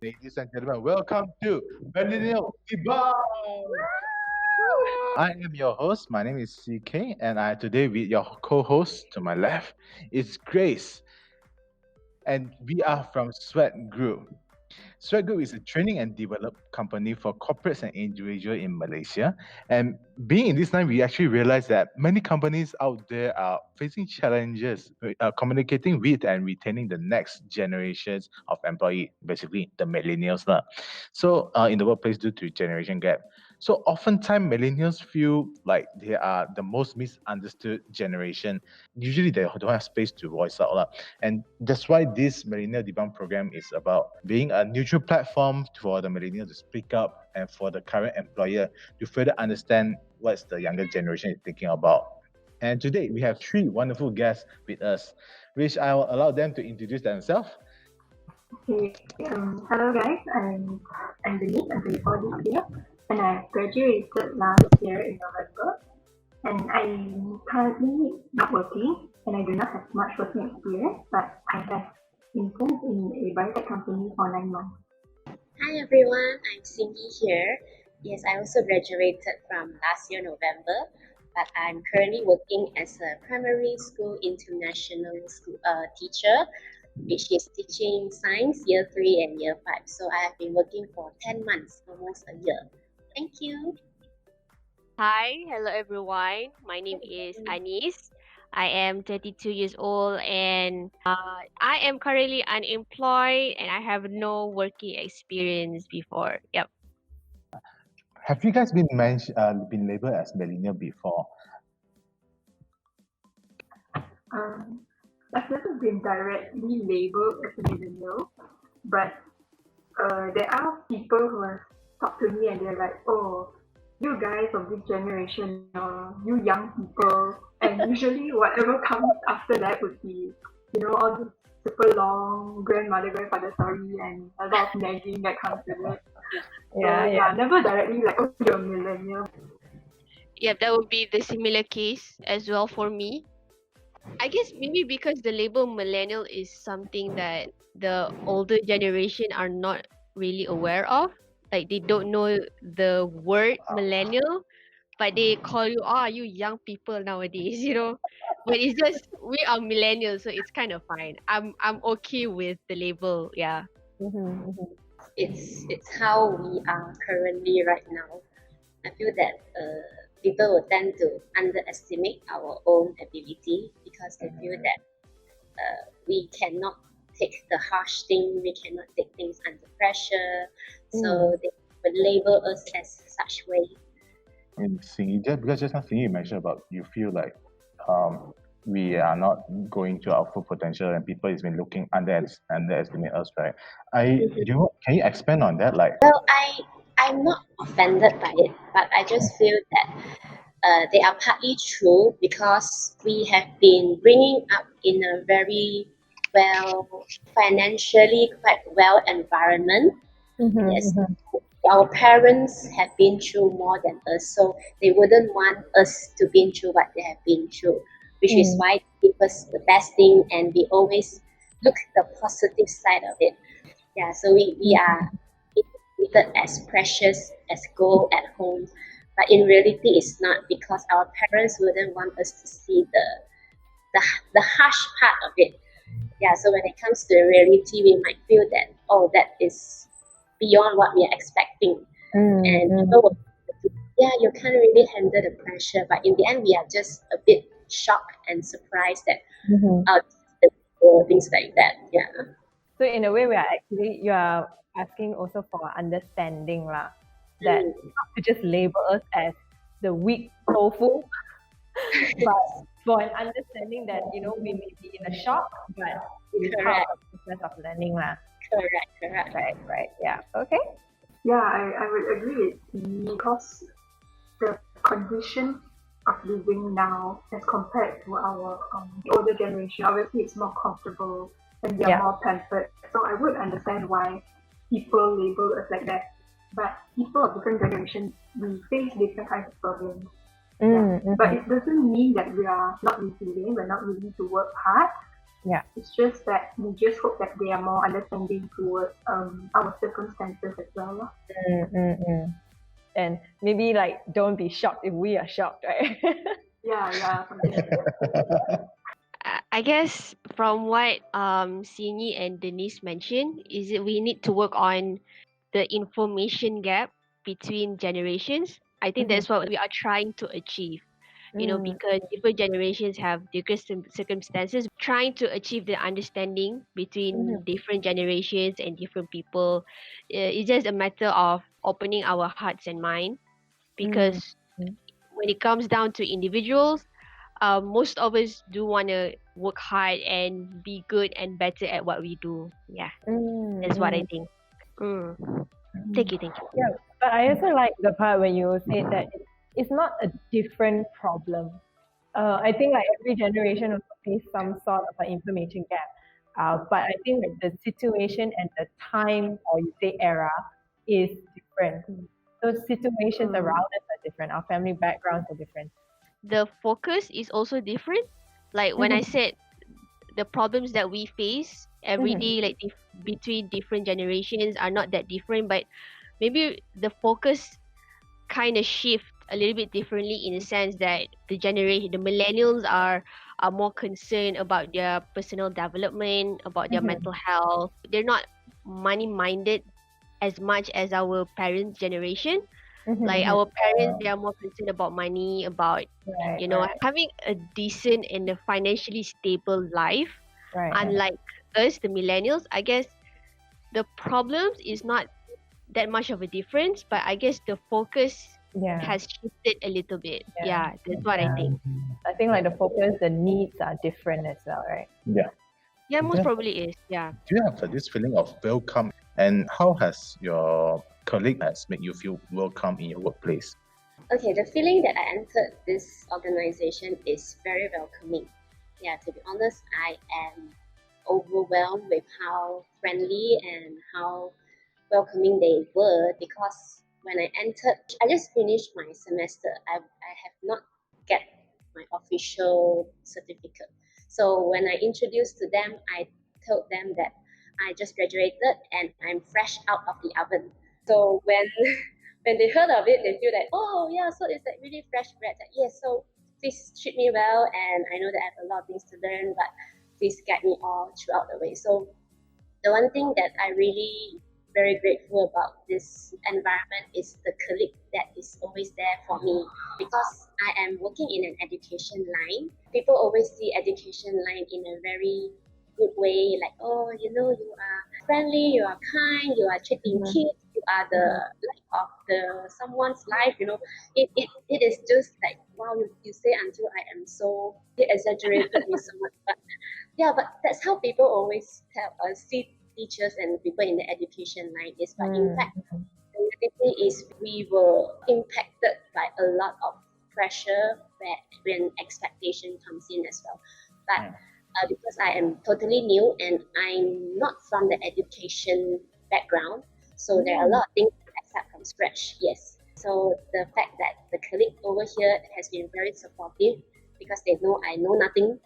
Ladies and gentlemen, welcome to Millennials Debunked. I am your host. My name is CK, and I today with your co-host to my left is Grace, and we are from Sweat Group. Sweat Group is a training and develop company for corporates and individuals in Malaysia. And being in this time, we actually realized that many companies out there are facing challenges communicating with and retaining the next generations of employee, basically the millennials. Lah. So in the workplace due to generation gap. So oftentimes millennials feel like they are the most misunderstood generation. Usually they don't have space to voice out. Lah. And that's why this Millennial Debunk program is about being a neutral platform for the millennial to speak up and for the current employer to further understand what's the younger generation is thinking about. And today we have three wonderful guests with us, which I will allow them to introduce themselves. Hello guys, I'm Denise, I'm 24 this year, and I graduated last year in November, and I'm currently not working, and I do not have much working experience, but I have interned in a biotech company for 9 months. Hi everyone, I'm Cindy here. Yes, I also graduated from last year November, but I'm currently working as a primary school international school teacher, which is teaching science year 3 and year 5. So I have been working for 10 months, almost a year. Thank you. Hi, hello everyone. My name is Anis. I am 32 years old and I am currently unemployed and I have no working experience before. Yep. Have you guys been labeled as millennial before? I've never been directly labeled as a millennial, but there are people who have talked to me and they're like, oh, you guys of this generation, or you young people, and usually whatever comes after that would be, all this super long grandfather story and a lot of nagging that comes with it. So never directly like, oh, you're a millennial. Yep, that would be the similar case as well for me. I guess maybe because the label millennial is something that the older generation are not really aware of. Like they don't know the word millennial, but they call you, you young people nowadays, But it's just we are millennials, so it's kind of fine. I'm okay with the label, yeah. It's how we are currently right now. I feel that people will tend to underestimate our own ability because they feel that we cannot take the harsh thing, we cannot take things under pressure. So they would label us as such way. And Singy, because just now Singy you mentioned about you feel like we are not going to our full potential and people has been looking underestimate us, right? Can you expand on that? Like Well, I'm not offended by it, but I just feel that they are partly true because we have been bringing up in a very financially quite well environment. Yes, our parents have been through more than us, so they wouldn't want us to been through what they have been through, which is why they give us the best thing and we always look the positive side of it. Yeah, so we are treated as precious as gold at home, but in reality it's not because our parents wouldn't want us to see the, the harsh part of it. Yeah, so when it comes to reality, we might feel that, oh, that is beyond what we are expecting. And people will, yeah, you can't really handle the pressure. But in the end, we are just a bit shocked and surprised that things like that. Yeah. So in a way, you are asking also for understanding lah. That not to just label us as the weak tofu, but for an understanding that we may be in a shock, but it is part of the process of learning lah. Correct. Right. Yeah. Okay. Yeah, I would agree with you because the condition of living now as compared to our older generation, obviously it's more comfortable and we are more pampered. So I would understand why people label us like that. But people of different generations, we face different kinds of problems. But it doesn't mean that we are not resilient, we're not willing to work hard. Yeah. It's just that we just hope that they are more understanding towards our circumstances as well. Lah. And maybe like don't be shocked if we are shocked, right? Yeah, something like that. I guess from what Sini and Denise mentioned, is that we need to work on the information gap between generations. I think that's what we are trying to achieve. Because different generations have different circumstances, trying to achieve the understanding between different generations and different people. It's just a matter of opening our hearts and mind, because when it comes down to individuals, most of us do want to work hard and be good and better at what we do. Yeah, that's what I think. Thank you. Yeah, but I also like the part when you said that it's not a different problem. I think like every generation also face some sort of an information gap. But I think like the situation and the time or you say era is different. Those situations around us are different. Our family backgrounds are different. The focus is also different. Like when I said the problems that we face every day, like between different generations, are not that different, but maybe the focus kind of shift a little bit differently, in the sense that the millennials are more concerned about their personal development, about their mental health. They're not money minded as much as our parents' generation. Like our parents, they are more concerned about money, about having a decent and a financially stable life. Unlike us, the millennials, I guess the problems is not that much of a difference, but I guess the focus has shifted a little bit. Yeah, that's what I think. I think like the focus, the needs are different as well, right? Yeah, most probably is. Yeah. Do you have this feeling of welcome? And how has your colleague has made you feel welcome in your workplace? Okay, the feeling that I entered this organization is very welcoming. Yeah, to be honest, I am overwhelmed with how friendly and how welcoming they were, because when I entered, I just finished my semester. I have not get my official certificate. So when I introduced to them, I told them that I just graduated and I'm fresh out of the oven. So when when they heard of it, they feel that, oh yeah, so it's like really fresh bread. Like, yes, so please treat me well, and I know that I have a lot of things to learn, but please guide me all throughout the way. So the one thing that I really very grateful about this environment is the colleague that is always there for me, because I am working in an education line. People always see education line in a very good way, like, oh, you know, you are friendly, you are kind, you are treating kids, you are the light of the someone's life, you know. It is just like, wow, you say until I am so exaggerated with so much, but yeah, but that's how people always tell us, see teachers and people in the education line is. But in fact, the reality is we were impacted by a lot of pressure when expectation comes in as well. But because I am totally new and I'm not from the education background, so there are a lot of things to accept from scratch. Yes. So the fact that the colleague over here has been very supportive, because they know I know nothing.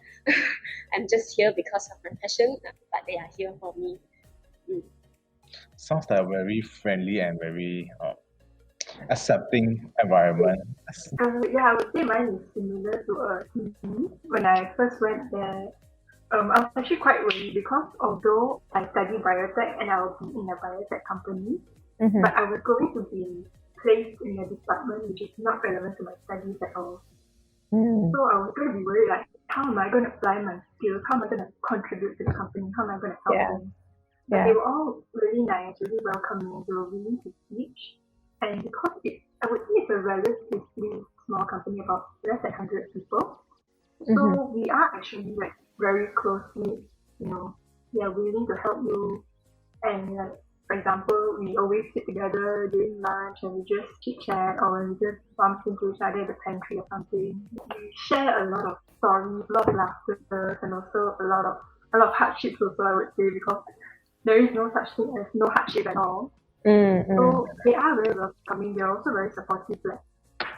I'm just here because of my passion, but they are here for me. Sounds like a very friendly and very accepting environment. Yeah, I would say mine is similar to TV. When I first went there, I was actually quite worried, because although I study biotech and I will be in a biotech company, but I was going to be placed in a department which is not relevant to my studies at all. So I was going to be worried, like, how am I going to apply my skills? How am I going to contribute to the company? How am I going to help them? But they were all really nice, really welcoming. They were willing to teach. And because I would say it's a relatively small company, about less than 100 people. So we are actually like very close-knit, you know. They are willing to help you. And like, for example, we always sit together during lunch and we just chit-chat, or when we just bump into each other at the pantry or something. We share a lot of stories, a lot of laughter, and also a lot of hardships also, I would say, because there is no such thing as no hardship at all. So they are very welcoming. They're also very supportive. Like,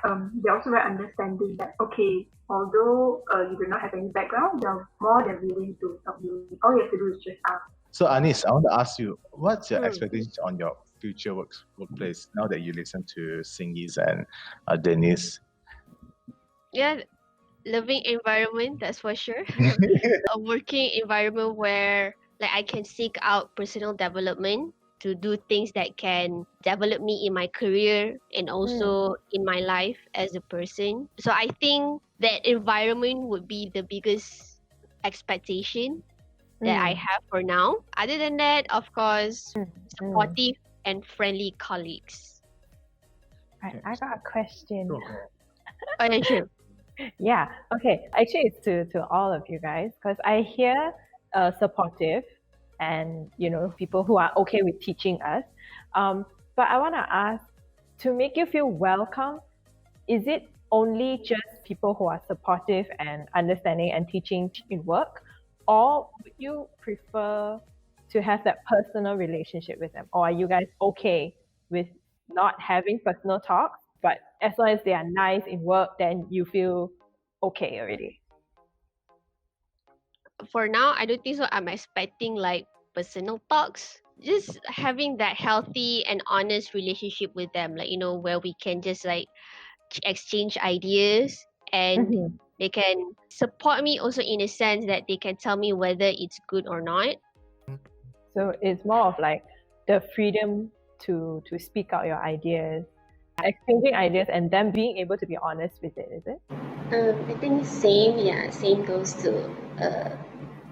they're also very understanding that, okay, although you do not have any background, they're more than willing to help you. All you have to do is just ask. So Anis, I want to ask you, what's your Hmm. expectations on your future workplace now that you listen to Singi's and Denise? Yeah, loving environment, that's for sure. A working environment where like I can seek out personal development to do things that can develop me in my career and also in my life as a person. So I think that environment would be the biggest expectation that I have for now. Other than that, of course, supportive and friendly colleagues. I got a question. Oh yeah, sure. Yeah. Okay. Actually, it's to all of you guys because I hear supportive and people who are okay with teaching us. But I want to ask to make you feel welcome. Is it only just people who are supportive and understanding and teaching in work, or would you prefer to have that personal relationship with them, or are you guys okay with not having personal talks? But as long as they are nice in work, then you feel okay already. For now, I don't think so. I'm expecting like personal talks. Just having that healthy and honest relationship with them, like where we can just like exchange ideas and they can support me also in a sense that they can tell me whether it's good or not. So it's more of like the freedom to speak out your ideas, exchanging ideas, and then being able to be honest with it. Is it? I think same goes to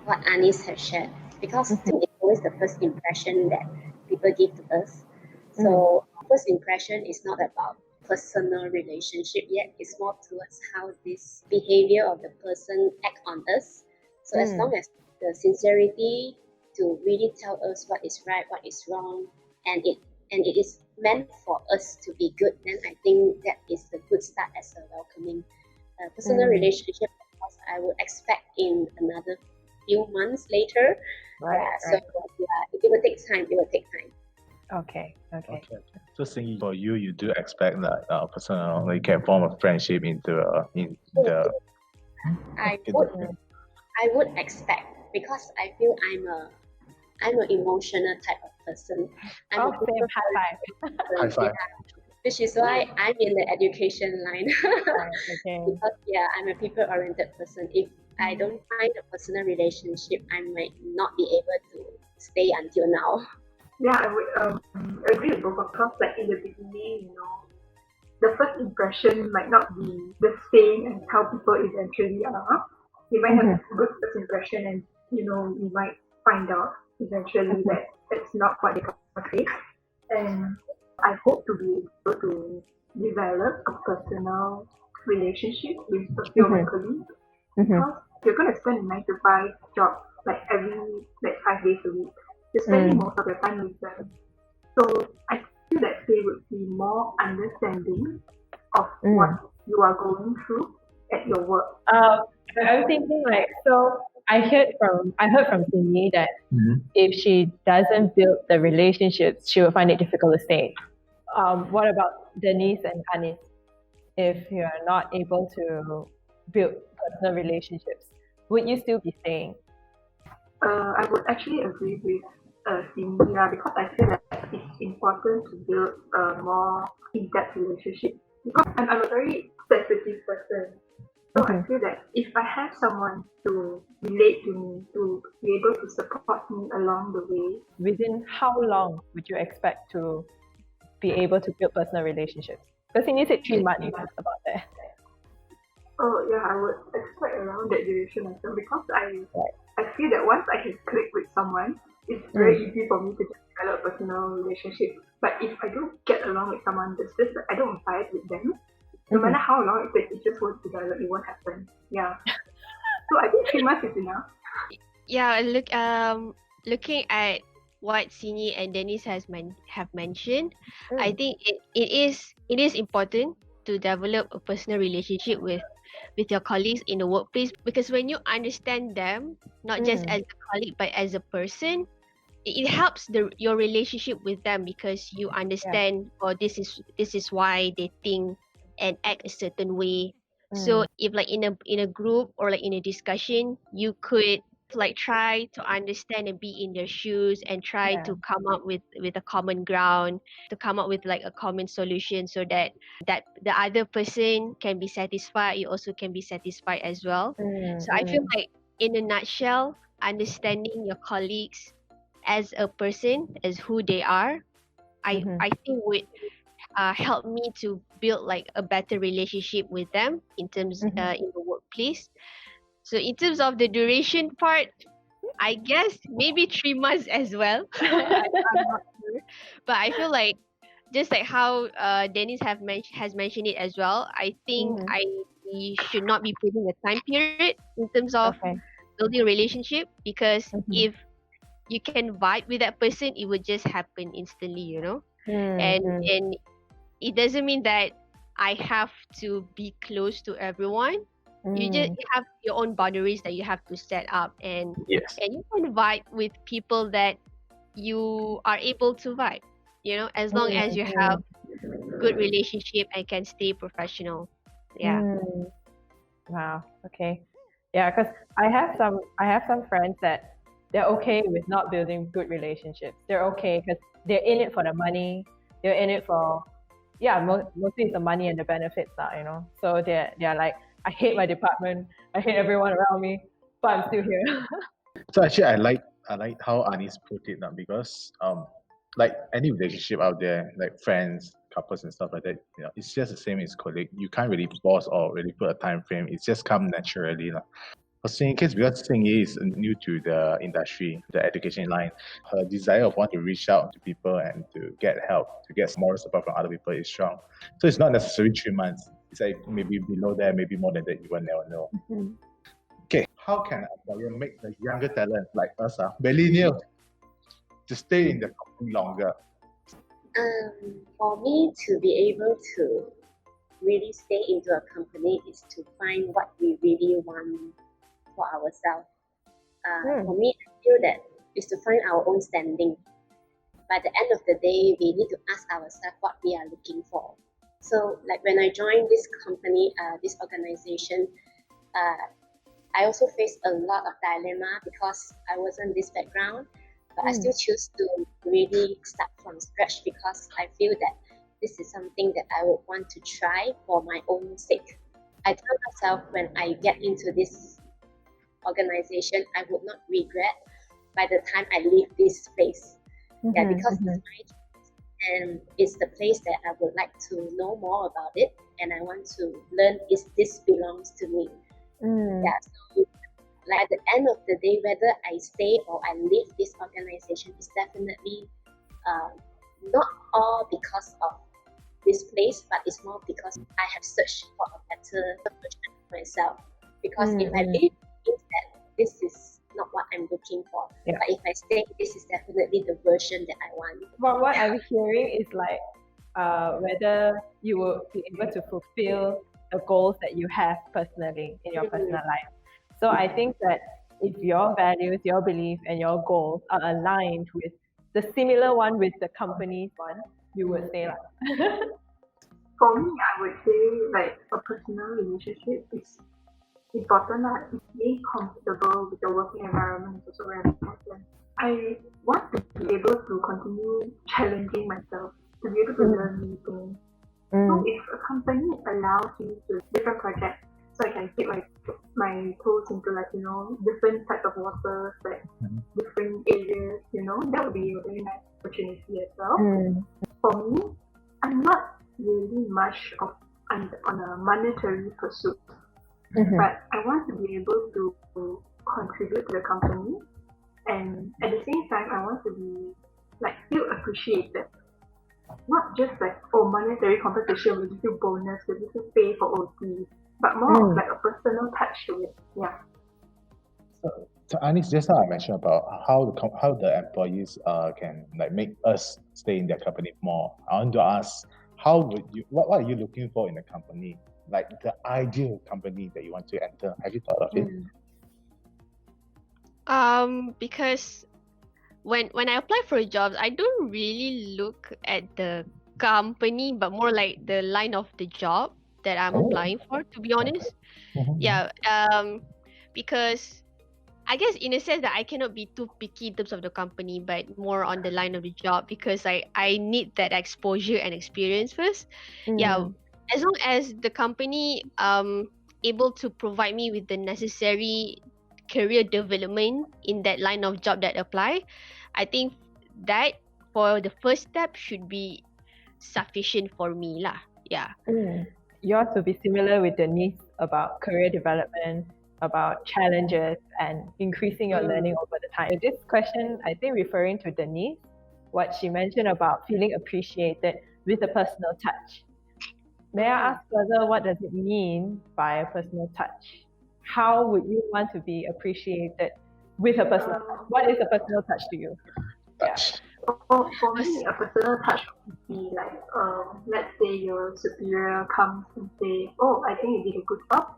what Anis has shared because I think it's always the first impression that people give to us. So first impression is not about personal relationship yet. It's more towards how this behavior of the person act on us. So as long as the sincerity to really tell us what is right, what is wrong, and it is meant for us to be good, then I think that is the good start as a welcoming personal relationship. Of course, I would expect in another few months later. So it will take time. It will take time. Okay. So Singi, for you, you do expect that personal, you can form a friendship in the. I would expect because I feel I'm an emotional type of person. I'm a Same. people High High five. which is why I'm in the education line. Okay. Because I'm a people-oriented person. If I don't find a personal relationship, I might not be able to stay until now. Yeah, I would agree with both of us. Like in the beginning, the first impression might not be the same as how people eventually are. You might have a good first impression, and you might find out eventually that it's not what they portray. And I hope to be able to develop a personal relationship with a few of my colleagues because you're going to spend a 9 to 5 job like 5 days a week. You're spending most of your time with them. So I feel that they would be more understanding of what you are going through at your work. I'm thinking I heard from Cindy that if she doesn't build the relationships, she will find it difficult to stay. What about Denise and Anis? If you are not able to build personal relationships, would you still be staying? I would actually agree with Cindy because I feel that it's important to build a more in-depth relationship because I'm a very sensitive person. So I feel that if I have someone to relate to me, to be able to support me along the way. Within how long would you expect to be able to build personal relationships? Because you said 3 months, you talked about that. Oh yeah, I would expect around that duration as well because I feel that once I can click with someone, it's very easy for me to just develop a personal relationship. But if I don't get along with someone, it's just that I don't vibe with them. No matter how long it takes, it just won't develop. It won't happen. Yeah. So I think 3 months is enough. Yeah, looking at what Sini and Dennis have mentioned, I think it is important to develop a personal relationship with your colleagues in the workplace because when you understand them, not just as a colleague but as a person, it helps your relationship with them because you understand this is why they think and act a certain way. So if like in a group or like in a discussion, you could like try to understand and be in their shoes and try Yeah. to come up with a common ground, to come up with like a common solution, so that the other person can be satisfied, you also can be satisfied as well. So I feel like in a nutshell, understanding your colleagues as a person, as who they are, I think would help me to build like a better relationship with them in terms in the workplace. So in terms of the duration part, I guess maybe 3 months as well. I'm not sure, but I feel like just like how Dennis has mentioned it as well. I think we should not be putting a time period in terms of Okay. building a relationship, because if you can vibe with that person, it would just happen instantly, you know. And it doesn't mean that I have to be close to everyone. You have your own boundaries that you have to set up, Yes. and you can vibe with people that you are able to vibe, you know, as long as you have good relationship and can stay professional. Yeah. Wow. Okay. Yeah, because I have some friends that they're okay with not building good relationships. They're okay because they're in it for the money. They're in it for mostly it's the money and the benefits, you know. So they're like, I hate my department. I hate everyone around me, but I'm still here. So actually, I like how Anis put it now, because like any relationship out there, like friends, couples and stuff like that, it's just the same as colleague. You can't really force or really put a time frame. It's just come naturally, lah. For Sing case, because Sing is new to the industry, the education line, her desire of want to reach out to people and to get help, to get moral support from other people is strong. So it's not necessarily 3 months. It's like maybe below that, maybe more than that. You will never know. Okay, how can an employer make the younger talent like us, millennials, to stay in the company longer? For me to be able to really stay into a company is to find what we really want for ourselves. For me, I feel that is to find our own standing. By the end of the day, we need to ask ourselves what we are looking for. So, like when I joined this company, this organization, I also faced a lot of dilemma because I wasn't this background, but I still choose to really start from scratch because I feel that this is something that I would want to try for my own sake. I tell myself when I get into this organization, I would not regret by the time I leave this place. Because it's my choice and it's the place that I would like to know more about it, and I want to learn if this belongs to me. So like at the end of the day, whether I stay or I leave this organization is definitely not all because of this place, but it's more because I have searched for a better version of myself. Because if I leave, it means that this is not what I'm looking for. Yeah. But if I stay, this is definitely the version that I want. But what I'm hearing is like whether you will be able to fulfill the goals that you have personally in your personal life. So I think that if your values, your beliefs, and your goals are aligned with the similar one with the company's one, you would stay like. For me, I would say like a personal relationship is important. Being comfortable with the working environment is also very important. I want to be able to continue challenging myself, to be able to learn new things. So if a company allows me to different projects, so I can dip my toes into different types of waters, like different areas, that would be a very nice opportunity as well. For me, I'm not really much on a monetary pursuit, but I want to be able to contribute to the company, and at the same time, I want to be feel appreciated. Not just monetary compensation, we give you bonus, we give you pay for OT, but more of a personal touch to it. Yeah. So Anis, just now I mentioned about how the employees can make us stay in their company more. I want to ask, what are you looking for in a company? Like the ideal company that you want to enter. Have you thought of it? Because when I apply for jobs, I don't really look at the company, but more like the line of the job. that I'm Oh. applying for, to be honest. Mhm. Yeah, because I guess in a sense that I cannot be too picky in terms of the company, but more on the line of the job because I need that exposure and experience first. Yeah, as long as the company able to provide me with the necessary career development in that line of job that apply, I think that for the first step should be sufficient for me lah. Yeah. Yours will be similar with the needs about career development, about challenges, and increasing your learning over the time. So this question, I think, referring to Denise, what she mentioned about feeling appreciated with a personal touch. May I ask further, what does it mean by a personal touch? How would you want to be appreciated with a personal touch? What is a personal touch to you? Touch. For me, a personal touch would be like, let's say your superior comes and say, oh, I think you did a good job.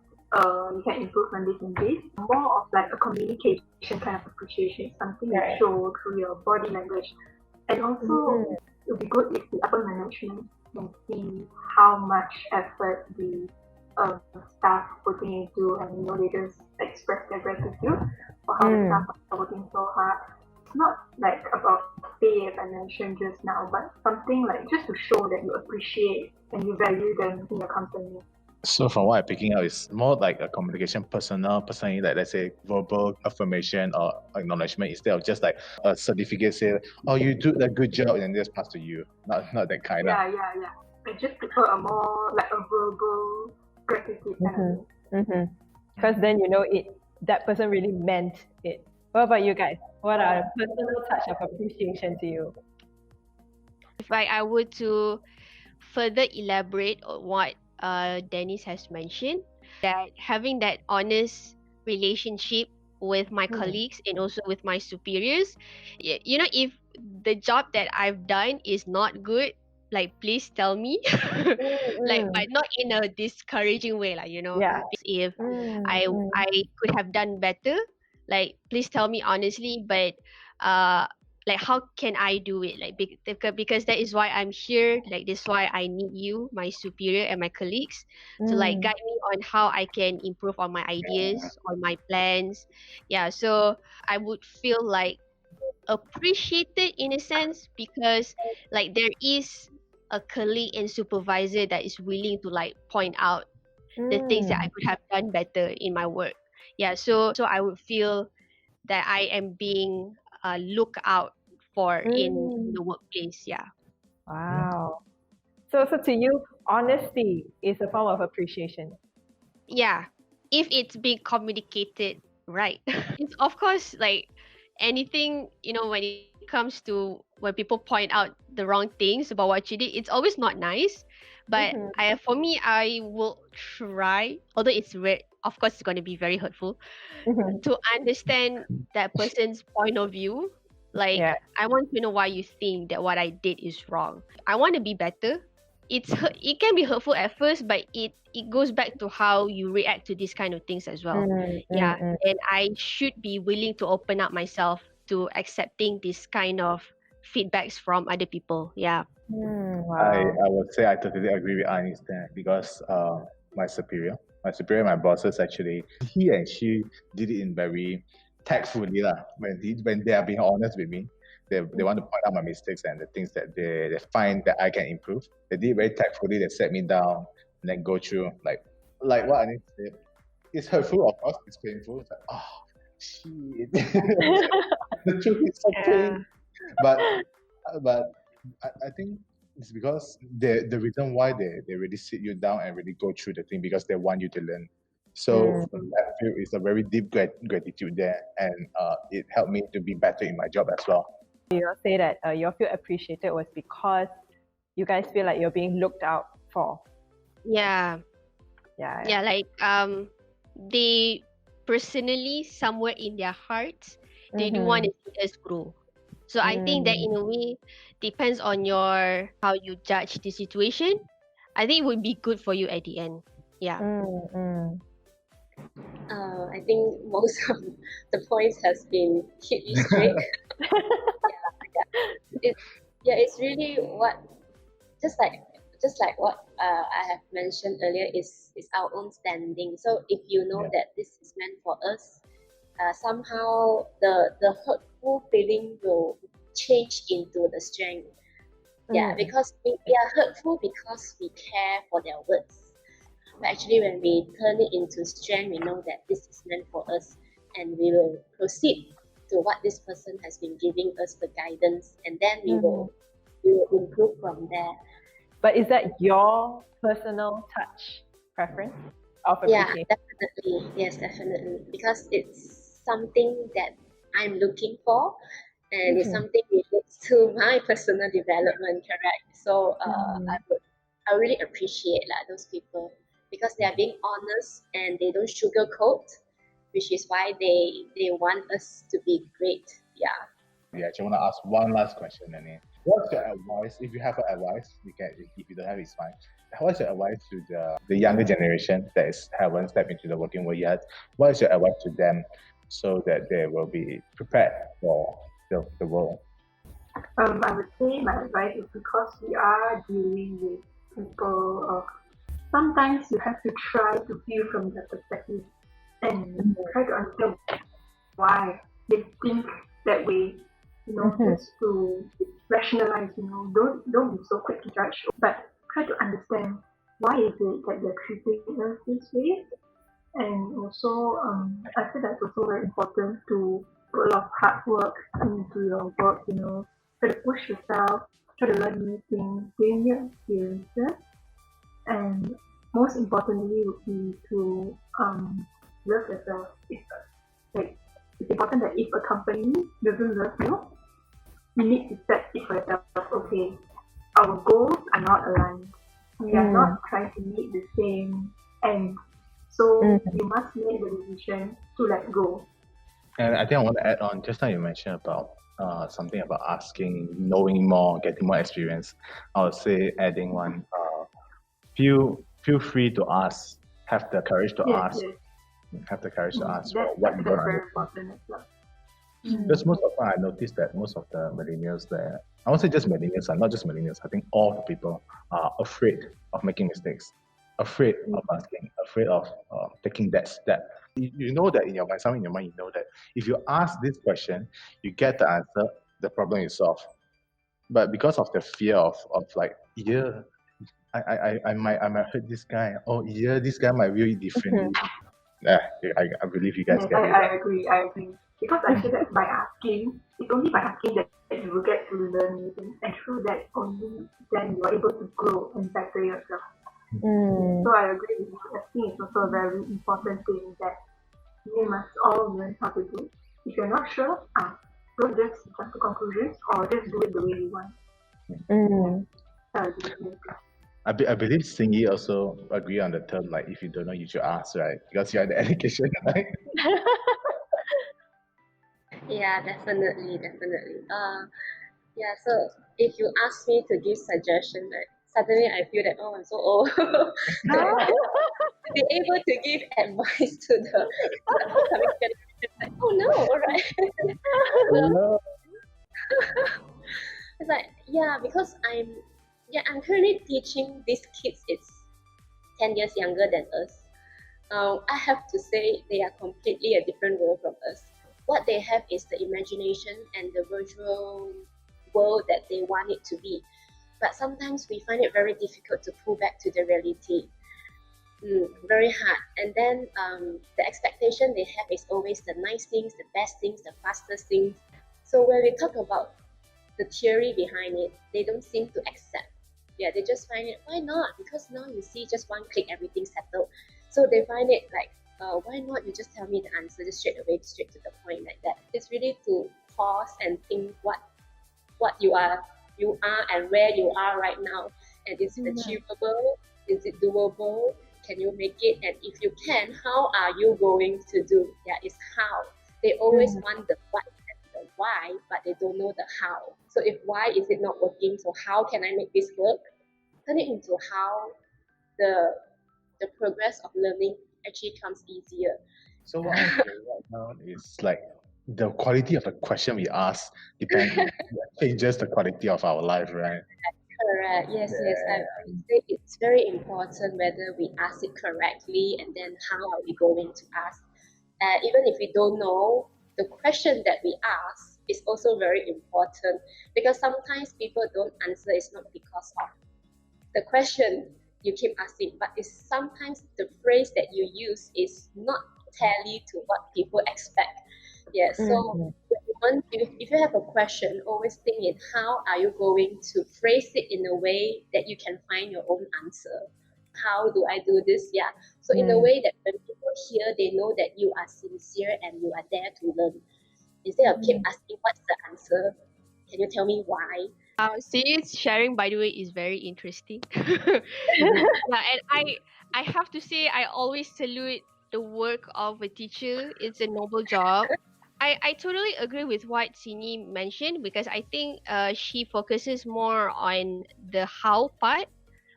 You can improve on this and this. More of like a communication kind of appreciation, something you show through your body language. And also, it would be good if the upper management can see how much effort the staff putting into, and they just express their gratitude for how the staff are working so hard. It's not like about pay, as I mentioned just now, but something like just to show that you appreciate and you value them in your company. So from what I'm picking up, it's more like a communication personally, like let's say verbal affirmation or acknowledgement instead of just like a certificate say, oh, you did a good job and just pass to you. Not that kind of. Yeah. I just prefer a more like a verbal gratitude kind of thing. Because then that person really meant it. What about you guys? What are a personal touch of appreciation to you? If I were to further elaborate on what Dennis has mentioned, that having that honest relationship with my colleagues and also with my superiors, if the job that I've done is not good, like please tell me, like but not in a discouraging way, like if I could have done better, like please tell me honestly, but like how can I do it, like because that is why I'm here, like this is why I need you, my superior and my colleagues, to like guide me on how I can improve on my ideas, on my plans. Yeah, so I would feel like appreciated in a sense because like there is a colleague and supervisor that is willing to like point out the things that I could have done better in my work. Yeah, so I would feel that I am being looked out for in the workplace. Yeah. Wow. So to you, honesty is a form of appreciation. Yeah, if it's being communicated right. It's of course like anything, when it comes to when people point out the wrong things about what you did, it's always not nice. But for me, I will try, although it's of course it's going to be very hurtful, to understand that person's point of view. Like, I want to know why you think that what I did is wrong. I want to be better. It can be hurtful at first, but it goes back to how you react to these kind of things as well. And I should be willing to open up myself to accepting this kind of feedbacks from other people. Yeah. I would say I totally agree with Anis there because my superior, my bosses actually, he and she did it in very tactfully lah. When they are being honest with me, they want to point out my mistakes and the things that they find that I can improve. They did it very tactfully. They set me down and then go through like what Anis said. It's hurtful, of course. It's painful. It's like, oh, shit. The truth is so painful. But I think it's because the reason why they really sit you down and really go through the thing because they want you to learn. So from that view, it's a very deep gratitude there, and it helped me to be better in my job as well. You all say that you all feel appreciated was because you guys feel like you're being looked out for. Yeah. Yeah. Like they personally, somewhere in their hearts, they do want to see us grow. So I think that in a way depends on how you judge the situation. I think it would be good for you at the end. Yeah. I think most of the points has been hit you straight. It's really just like just like what I have mentioned earlier, is our own standing. So if you know Yeah. that this is meant for us, somehow the hurtful feeling will change into the strength. Yeah, because we are hurtful because we care for their words. But actually, when we turn it into strength, we know that this is meant for us, and we will proceed to what this person has been giving us the guidance, and then we will improve from there. But is that your personal touch preference of Yeah, appreciation? definitely. Yes, definitely. Because it's something that I'm looking for, and it's something relates to my personal development, correct? So I really appreciate those people because they are being honest and they don't sugarcoat, which is why they want us to be great. Yeah. Yeah, I just want to ask one last question, Nani. What's your advice? If you have an advice, you can. If you don't have, it's fine. What's your advice to the younger generation that haven't stepped into the working world yet? What is your advice to them so that they will be prepared for the world? I would say my advice is because we are dealing with people. Sometimes you have to try to view from their perspective and try to understand why they think that way. Just to rationalize. Don't be so quick to judge, but try to understand why is it that they're treating us this way. And also, I feel that's also very important to put a lot of hard work into your work. Try to push yourself, try to learn new things, gain new experiences, and most importantly would be to love yourself. It's important that if a company doesn't love you, you need to set it for yourself. Okay, our goals are not aligned. We are not trying to meet the same end. So you must make the decision to let go. And I think I want to add on. Just now you mentioned about something about asking, knowing more, getting more experience. I would say adding one. Feel free to ask. Have the courage to ask. Have the courage to ask for what you don't That's very understand. important as well. Because most of the time, I noticed that most of the millennials there, I won't say just millennials, not just millennials, I think all the people are afraid of making mistakes, afraid of asking, afraid of taking that step. You know that in your mind, something in your mind, you know that if you ask this question, you get the answer, the problem is solved. But because of the fear of like, yeah, I might hurt this guy. Oh, yeah, this guy might view it differently. Yeah, I believe you guys Yes, get it. I agree. Because I feel that by asking, it's only by asking that you will get to learn new things. And through that, only then you are able to grow and better yourself. So I agree with you. Asking is also a very important thing that we must all learn how to do. If you're not sure, ask. Don't just jump to conclusions or just do it the way you want. So I agree with you. I believe Singy also agree on the term like if you don't know you should ask, right? Because you're in the education, right? Yeah, definitely. Yeah, so if you ask me to give suggestion, right, suddenly I feel that, oh, I'm so old. To be able to give advice to the upcoming generation, like, oh no, all right. No. It's like, yeah, because I'm currently teaching these kids. It's 10 years younger than us. I have to say they are completely a different world from us. What they have is the imagination and the virtual world that they want it to be. But sometimes we find it very difficult to pull back to the reality. Very hard. And then the expectation they have is always the nice things, the best things, the fastest things. So when we talk about the theory behind it, they don't seem to accept. Yeah, they just find it, why not? Because now you see just one click, everything's settled. So they find it like, why not you just tell me the answer just straight away, straight to the point like that. It's really to pause and think what you are and where you are right now. And is it achievable? Is it doable? Can you make it? And if you can, how are you going to do? Yeah, it's how. They always want the what and the why, but they don't know the how. So if why is it not working, so how can I make this work? Turn it into how the progress of learning actually comes easier. So what I'm saying right now is like the quality of the question we ask changes the quality of our life, right? Correct. Yes, yes. I would say it's very important whether we ask it correctly and then how are we going to ask. Even if we don't know, the question that we ask is also very important because sometimes people don't answer. It's not because of the question you keep asking, but it's sometimes the phrase that you use is not tally to what people expect. Yes, so if you have a question, always think in how are you going to phrase it in a way that you can find your own answer. How do I do this? Yeah. So in a way that when people hear, they know that you are sincere and you are there to learn. Instead of keep asking what's the answer, can you tell me why? See's sharing, by the way, is very interesting. Yeah, and I have to say, I always salute the work of a teacher. It's a noble job. I totally agree with what Sini mentioned because I think she focuses more on the how part,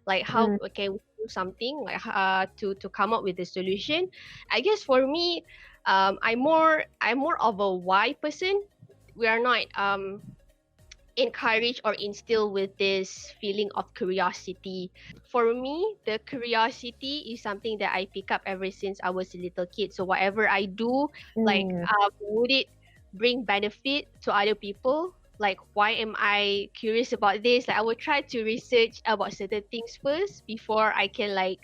like how can we do something like to come up with a solution. I guess for me, I'm more of a why person. We are not encourage or instill with this feeling of curiosity. For me, the curiosity is something that I pick up ever since I was a little kid. So whatever I do, like would it bring benefit to other people? Like why am I curious about this? Like I will try to research about certain things first before I can like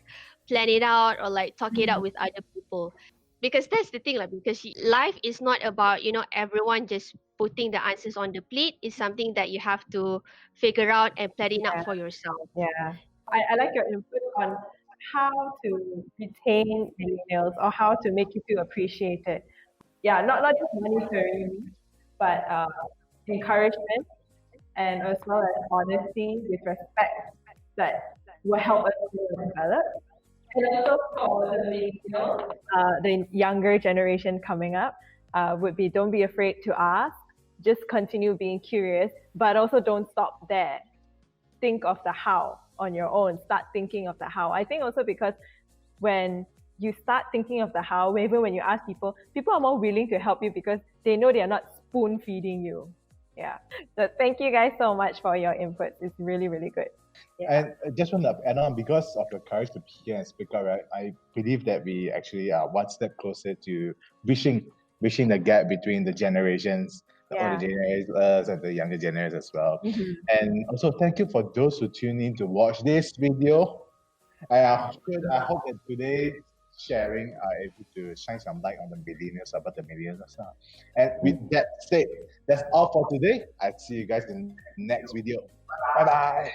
plan it out or like talk it out with other people. Because that's the thing, like because life is not about everyone just putting the answers on the plate. It's something that you have to figure out and plan it out Yeah, for yourself. yeah. I like your input on how to retain millennials or how to make you feel appreciated. Yeah, not just monetarily, but encouragement and as well as honesty with respect that will help us to develop. And also for the millennials, the younger generation coming up, would be don't be afraid to ask, just continue being curious, but also don't stop there. Think of the how on your own. Start thinking of the how. I think also because when you start thinking of the how, even when you ask people, people are more willing to help you because they know they are not spoon feeding you. Yeah. So thank you guys so much for your input. It's really, really good. Yeah. And I just want to add on because of your courage to hear and speak out, right? I believe that we actually are one step closer to bridging the gap between the generations, the older Yeah. generations, us, and the younger generations as well. Mhm. And also, thank you for those who tune in to watch this video. I hope that today's sharing are able to shine some light on the millennials about the millennials. And with that said, that's all for today. I'll see you guys in the next video. Bye bye.